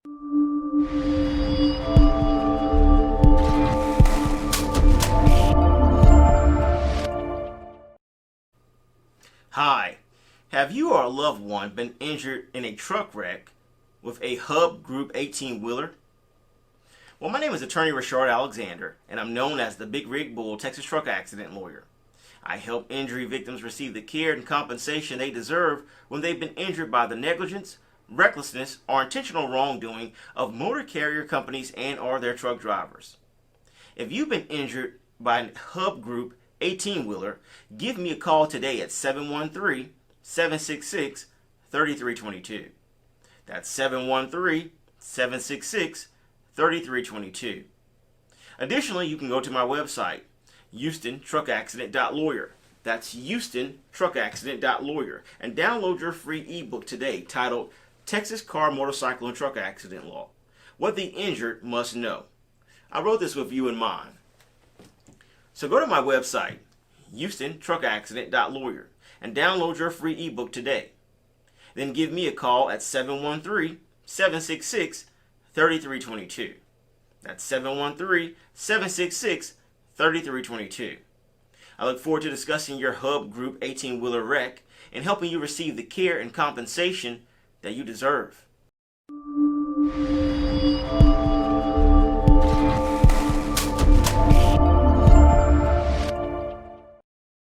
Hi, have you or a loved one been injured in a truck wreck with a Hub Group 18-wheeler? Well, my name is attorney Reshard Alexander, and I'm known as the Big Rig Bull Texas truck accident lawyer. I help injury victims receive the care and compensation they deserve when they've been injured by the negligence, recklessness, or intentional wrongdoing of motor carrier companies and or their truck drivers. If you've been injured by a Hub Group 18-wheeler, give me a call today at 713-766-3322. That's 713-766-3322. Additionally, you can go to my website, HoustonTruckAccident.lawyer. That's HoustonTruckAccident.lawyer, and download your free ebook today titled Texas Car, Motorcycle, and Truck Accident Law: What the Injured Must Know. I wrote this with you in mind. So go to my website, HoustonTruckAccident.lawyer, and download your free ebook today. Then give me a call at 713-766-3322. That's 713-766-3322. I look forward to discussing your Hub Group 18-wheeler wreck and helping you receive the care and compensation that you deserve.